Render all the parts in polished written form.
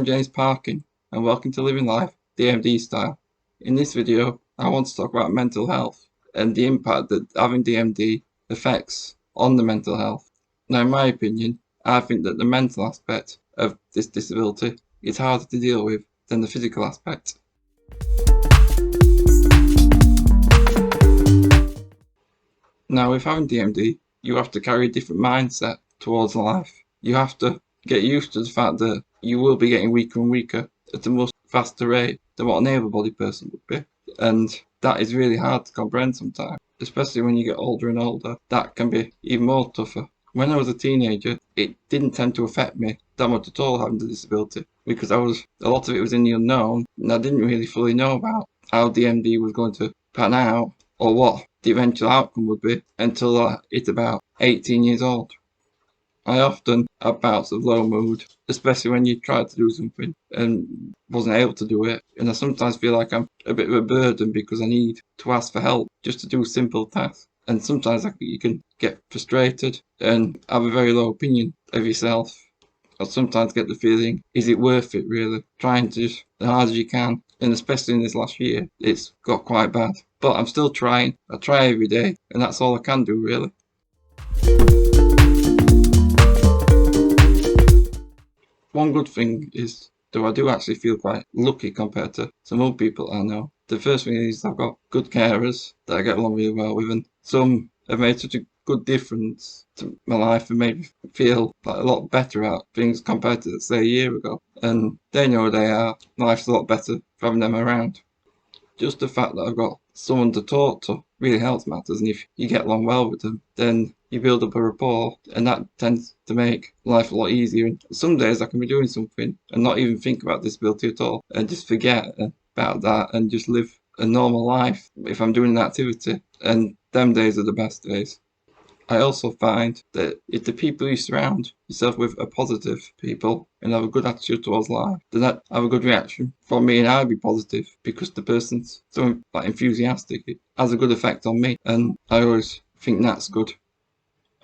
I'm James Parkin, and welcome to Living Life DMD style. In this video, I want to talk about mental health and the impact that having DMD affects on the mental health. Now, in my opinion, I think that the mental aspect of this disability is harder to deal with than the physical aspect. Now, with having DMD, you have to carry a different mindset towards life. You have to get used to the fact that you will be getting weaker and weaker at a much faster rate than what an able-bodied person would be. And that is really hard to comprehend sometimes, especially when you get older and older. That can be even more tougher. When I was a teenager, it didn't tend to affect me that much at all, having the disability, because a lot of it was in the unknown, and I didn't really fully know about how DMD was going to pan out or what the eventual outcome would be until I hit about 18 years old. I often have bouts of low mood, especially when you try to do something and wasn't able to do it. And I sometimes feel like I'm a bit of a burden because I need to ask for help just to do simple tasks. And sometimes you can get frustrated and have a very low opinion of yourself. I sometimes get the feeling, is it worth it really? Trying to just as hard as you can. And especially in this last year, it's got quite bad. But I'm still trying. I try every day, and that's all I can do really. One good thing is, though I do actually feel quite lucky compared to some other people I know. The first thing is I've got good carers that I get along really well with, and some have made such a good difference to my life and made me feel like a lot better about things compared to, say, a year ago. And they know they are. Life's a lot better for having them around. Just the fact that I've got someone to talk to really helps matters, and if you get along well with them, then you build up a rapport, and that tends to make life a lot easier. And some days I can be doing something and not even think about disability at all, and just forget about that and just live a normal life if I'm doing an activity, and them days are the best days. I also find that if the people you surround yourself with are positive people and have a good attitude towards life, then that have a good reaction from me, and I'll be positive because the person's so enthusiastic. It has a good effect on me, and I always think that's good.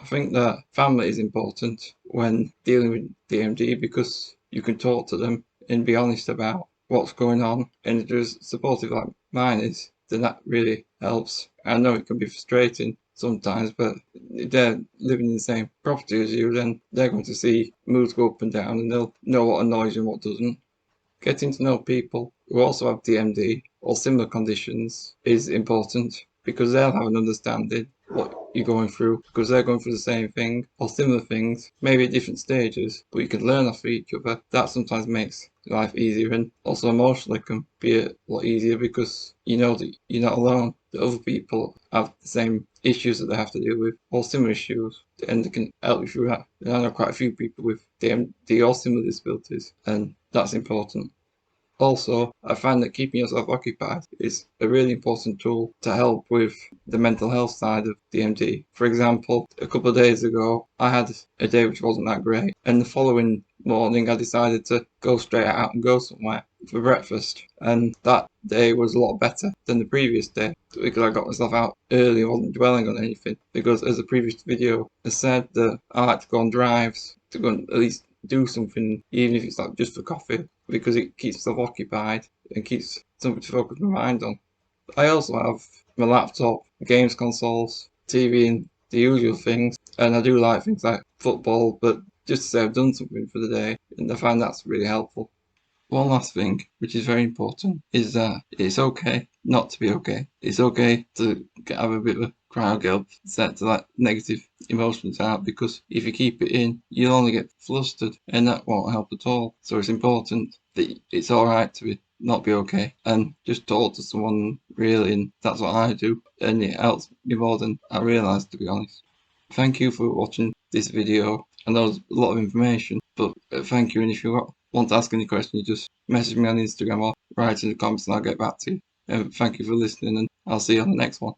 I think that family is important when dealing with DMD because you can talk to them and be honest about what's going on, and if there's supportive like mine is, then that really helps. I know it can be frustrating sometimes, but if they're living in the same property as you, then they're going to see moods go up and down, and they'll know what annoys you and what doesn't. Getting to know people who also have DMD or similar conditions is important because they'll have an understanding what you're going through, because they're going through the same thing or similar things, maybe at different stages, but you can learn off each other. That sometimes makes life easier, and also emotionally can be a lot easier because you know that you're not alone, that other people have the same issues that they have to deal with or similar issues, and they can help you through that. And I know quite a few people with DMD or similar disabilities, and that's important. Also, I find that keeping yourself occupied is a really important tool to help with the mental health side of DMD. For example, a couple of days ago, I had a day which wasn't that great, and the following morning I decided to go straight out and go somewhere for breakfast, and that day was a lot better than the previous day because I got myself out early and wasn't dwelling on anything, because as the previous video I said, that I like to go on drives to go and at least do something, even if it's like just for coffee, because it keeps myself occupied and keeps something to focus my mind on. I also have my laptop, games consoles, TV, and the usual things, and I do like things like football, but just to say I've done something for the day, and I find that's really helpful. One last thing, which is very important, is that it's okay not to be okay. It's okay to have a bit of a cry or get upset to let negative emotions out, because if you keep it in, you'll only get flustered, and that won't help at all. So it's important that it's alright to not be okay, and just talk to someone really, and that's what I do, and it helps me more than I realise, to be honest. Thank you for watching this video. I know there's a lot of information, but thank you, and if you want to ask any questions, just message me on Instagram or write in the comments and I'll get back to you. Thank you for listening, and I'll see you on the next one.